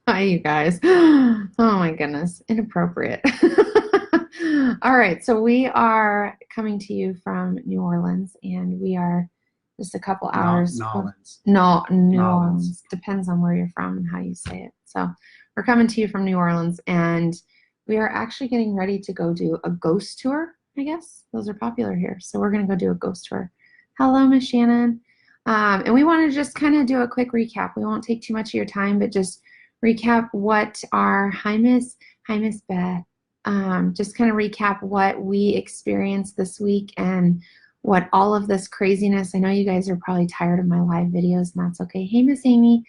Hi, you guys. Oh my goodness, inappropriate. All right, so we are coming to you from New Orleans, and we are just a couple hours. Nolans. No, New Nolans. Orleans. Depends on where you're from and how you say it. So we're coming to you from New Orleans, and we are actually getting ready to go do a ghost tour, I guess. Those are popular here. So we're going to go do a ghost tour. Hello, Miss Shannon. And we want to just kind of do a quick recap. We won't take too much of your time, but just recap what our hi Miss Beth. Just kind of recap what we experienced this week and what all of this craziness. I know you guys are probably tired of my live videos, and that's okay. Hey, Miss Amy.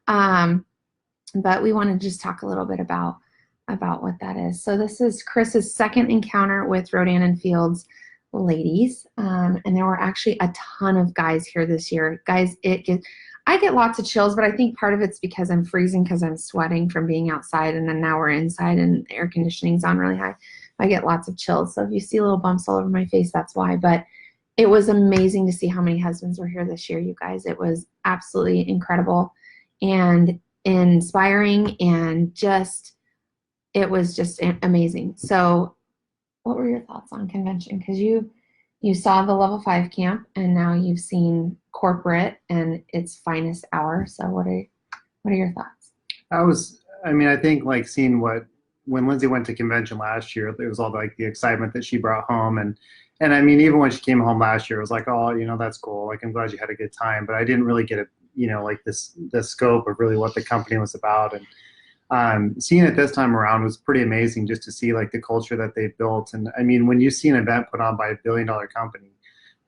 But we want to just talk a little bit about what that is. So this is Chris's second encounter with Rodan Fields ladies, and there were actually a ton of guys here this year. Guys, I get lots of chills, but I think part of it's because I'm freezing because I'm sweating from being outside, and then now we're inside and air conditioning's on really high. I get lots of chills. So if you see little bumps all over my face, that's why. But it was amazing to see how many husbands were here this year, you guys. It was absolutely incredible and inspiring, and it was just amazing. So what were your thoughts on convention? Because you saw the level 5 camp, and now you've seen corporate and its finest hour. So what are your thoughts? I think like seeing when Lindsay went to convention last year, it was all like the excitement that she brought home. And I mean, even when she came home last year, it was like, oh, that's cool. Like, I'm glad you had a good time. But I didn't really get like the scope of really what the company was about. And seeing it this time around was pretty amazing, just to see like the culture that they built. And I mean, when you see an event put on by $1 billion company,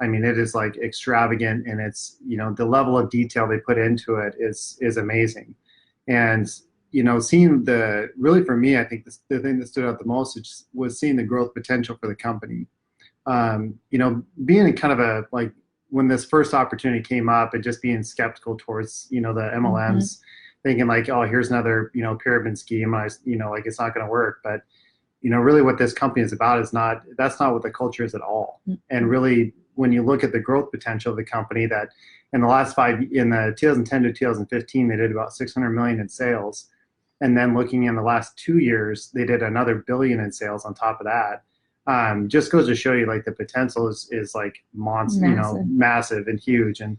I mean, it is like extravagant, and it's, the level of detail they put into it is amazing. And, seeing really for me, I think the thing that stood out the most was seeing the growth potential for the company. Being kind of like when this first opportunity came up, and just being skeptical towards, the MLMs, thinking like, oh, here's another, pyramid scheme. Like it's not going to work. But, really what this company is about that's not what the culture is at all. And really, when you look at the growth potential of the company, that in the 2010 to 2015, they did about 600 million in sales. And then looking in the last 2 years, they did another billion in sales on top of that. Just goes to show you like the potential is like monster, massive and huge. And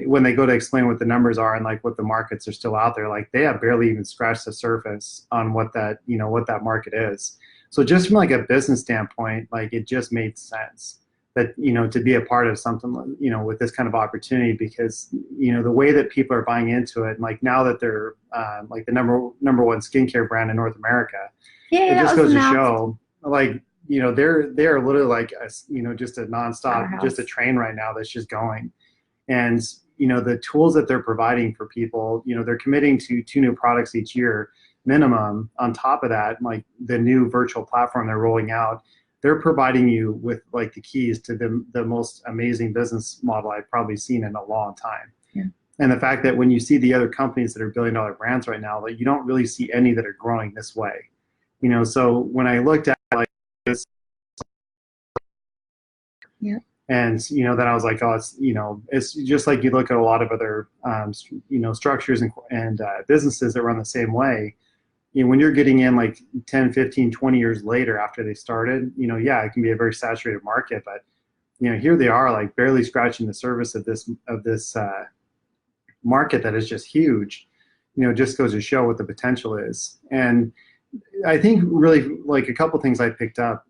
when they go to explain what the numbers are and like what the markets are still out there, like they have barely even scratched the surface on what that market is. So just from like a business standpoint, like it just made sense that, to be a part of something, with this kind of opportunity, because, the way that people are buying into it, and like now that they're like the number one skincare brand in North America, Yeah, it that just was goes to announced. show like, they're literally like, just a nonstop, Powerhouse. just a train right now that's just going. And, the tools that they're providing for people, they're committing to 2 new products each year minimum. On top of that, like the new virtual platform they're rolling out, they're providing you with like the keys to the most amazing business model I've probably seen in a long time. Yeah. And the fact that when you see the other companies that are billion-dollar brands right now, that you don't really see any that are growing this way. So when I looked at like this, Yeah. and then I was like, oh, it's just like you look at a lot of other structures and businesses that run the same way. When you're getting in like 10, 15, 20 years later after they started, yeah, it can be a very saturated market. But here they are, like barely scratching the surface of this market that is just huge. Just goes to show what the potential is. And I think really like a couple things I picked up,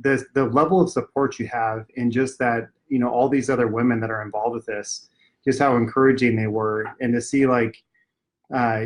the level of support you have in just that, all these other women that are involved with this, just how encouraging they were. And to see like,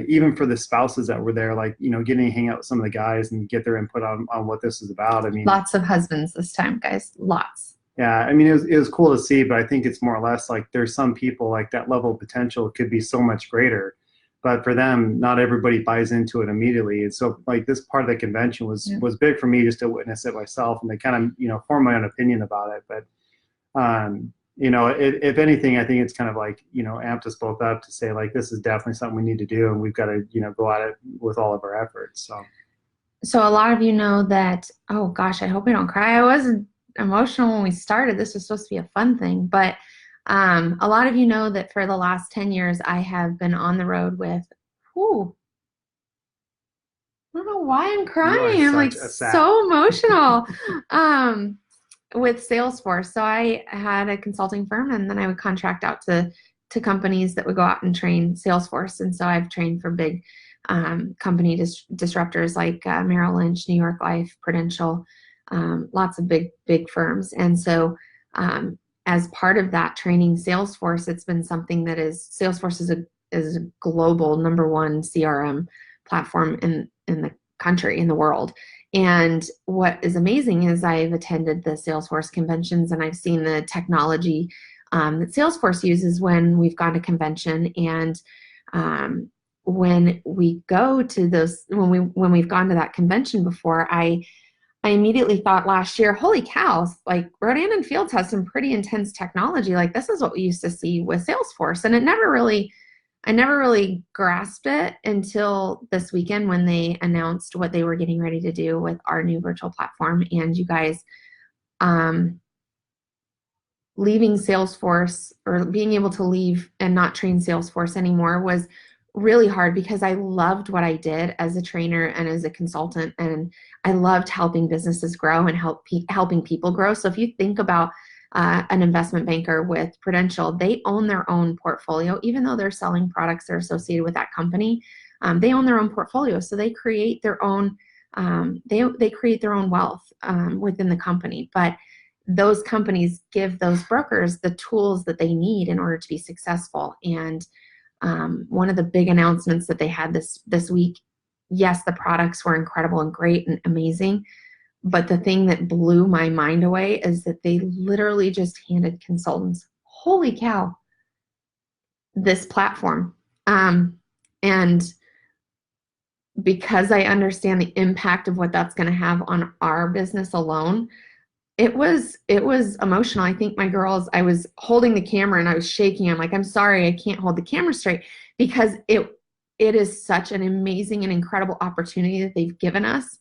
even for the spouses that were there, like, getting to hang out with some of the guys and get their input on what this is about. I mean, Lots of husbands this time, guys. Lots. yeah, I mean, it was cool to see, but I think it's more or less like there's some people like that level of potential could be so much greater. But for them, not everybody buys into it immediately. And so like this part of the convention was big for me just to witness it myself and to kind of, form my own opinion about it. But, if anything, I think it's kind of like, amped us both up to say like, this is definitely something we need to do. And we've got to, go at it with all of our efforts. So a lot of you know that, oh gosh, I hope I don't cry. I wasn't emotional when we started. This was supposed to be a fun thing. But a lot of you know that for the last 10 years, I have been on the road with, whew, I don't know why I'm You are crying. I'm like such a sap. so emotional. Um, with Salesforce. So I had a consulting firm, and then I would contract out to companies that would go out and train Salesforce. And so I've trained for big company disruptors like Merrill Lynch, New York Life, Prudential, lots of big firms. And so as part of that training Salesforce, it's been something that Salesforce is a global #1 CRM platform in the country, in the world. And what is amazing is I've attended the Salesforce conventions, and I've seen the technology that Salesforce uses when we've gone to convention. And when we go to those, when we've gone to that convention before, I immediately thought last year, holy cow, like Rodan and Fields has some pretty intense technology. Like this is what we used to see with Salesforce. And I never really grasped it until this weekend when they announced what they were getting ready to do with our new virtual platform. And you guys, leaving Salesforce, or being able to leave and not train Salesforce anymore, was really hard because I loved what I did as a trainer and as a consultant, and I loved helping businesses grow and helping people grow. So if you think about an investment banker with Prudential, they own their own portfolio, even though they're selling products that are associated with that company. They own their own portfolio, so they create their own they create their own wealth within the company. But those companies give those brokers the tools that they need in order to be successful. And one of the big announcements that they had this week, yes, the products were incredible and great and amazing, but the thing that blew my mind away is that they literally just handed consultants, holy cow, this platform. And because I understand the impact of what that's going to have on our business alone, it was emotional. I think my girls, I was holding the camera and I was shaking. I'm like, I'm sorry, I can't hold the camera straight, because it is such an amazing and incredible opportunity that they've given us,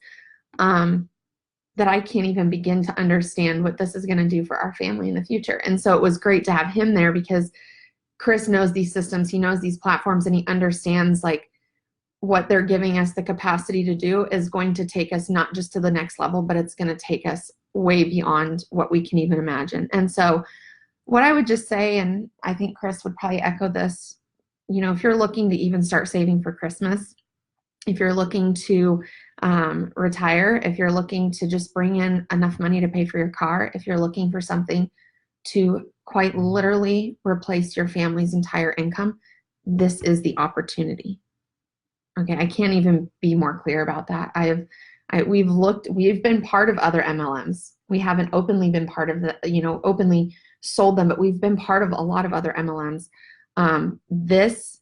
that I can't even begin to understand what this is going to do for our family in the future. And so it was great to have him there, because Kris knows these systems, he knows these platforms, and he understands like what they're giving us the capacity to do is going to take us not just to the next level, but it's going to take us way beyond what we can even imagine. And so what I would just say, and I think Kris would probably echo this, if you're looking to even start saving for Christmas, if you're looking to retire, if you're looking to just bring in enough money to pay for your car, if you're looking for something to quite literally replace your family's entire income, this is the opportunity. Okay, I can't even be more clear about that. We've been part of other MLMs. We haven't openly been part of openly sold them, but we've been part of a lot of other MLMs. This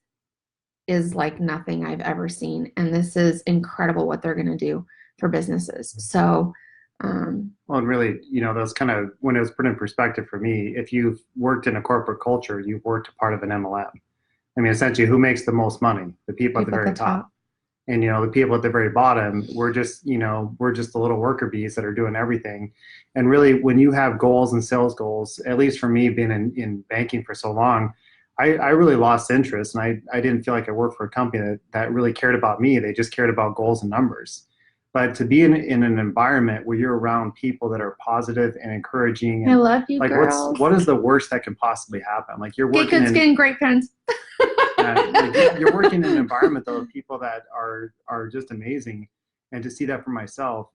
is like nothing I've ever seen, and this is incredible what they're going to do for businesses. So, well, and really, that's kind of when it was put in perspective for me. If you've worked in a corporate culture, you've worked a part of an MLM. I mean, essentially, who makes the most money? The people at the very top. And, the people at the very bottom, we're just the little worker bees that are doing everything. And really, when you have goals and sales goals, at least for me, being in banking for so long, I really lost interest, and I didn't feel like I worked for a company that really cared about me. They just cared about goals and numbers. But to be in an environment where you're around people that are positive and encouraging, and I love you, like, girls. what is the worst that can possibly happen? Like, you're working getting great friends. like you're working in an environment though of people that are just amazing, and to see that for myself,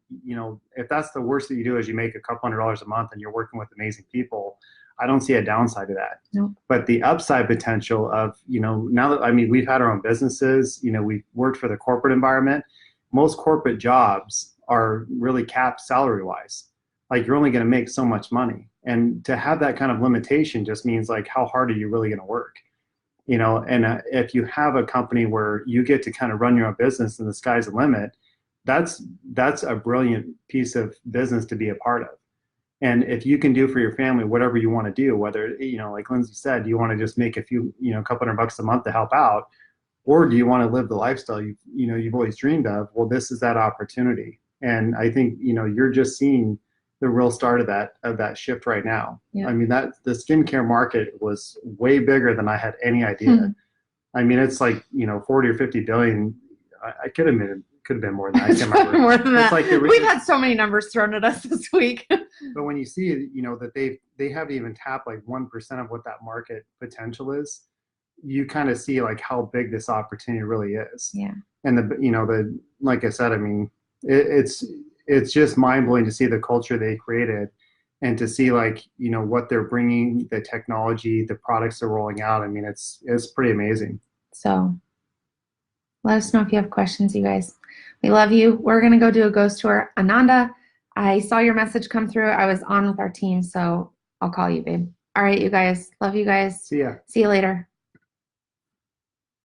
if that's the worst that you do is you make a couple $100s a month and you're working with amazing people, I don't see a downside to that. Nope. But the upside potential of, now that, I mean, we've had our own businesses, we've worked for the corporate environment. Most corporate jobs are really capped salary wise. Like, you're only going to make so much money. And to have that kind of limitation just means, like, how hard are you really going to work? And if you have a company where you get to kind of run your own business and the sky's the limit, that's a brilliant piece of business to be a part of. And if you can do for your family whatever you want to do, whether, like Lindsay said, you want to just make a few, couple $100 a month to help out, or do you want to live the lifestyle you've always dreamed of? Well, this is that opportunity. And I think, you're just seeing the real start of that shift right now. Yeah. I mean, the skincare market was way bigger than I had any idea. I mean, it's like, 40 or 50 billion. I could have been could have been more than that. I can't remember. More than that. Like We've had so many numbers thrown at us this week. But when you see, you know, that they haven't even tapped like 1% of what that market potential is, you kind of see like how big this opportunity really is. Yeah. And like I said, I mean, it's just mind blowing to see the culture they created, and to see like, you know, what they're bringing, the technology, the products they're rolling out. I mean, it's pretty amazing. So let us know if you have questions, you guys. We love you. We're going to go do a ghost tour. Ananda, I saw your message come through. I was on with our team, so I'll call you, babe. All right, you guys. Love you guys. See ya. See you later.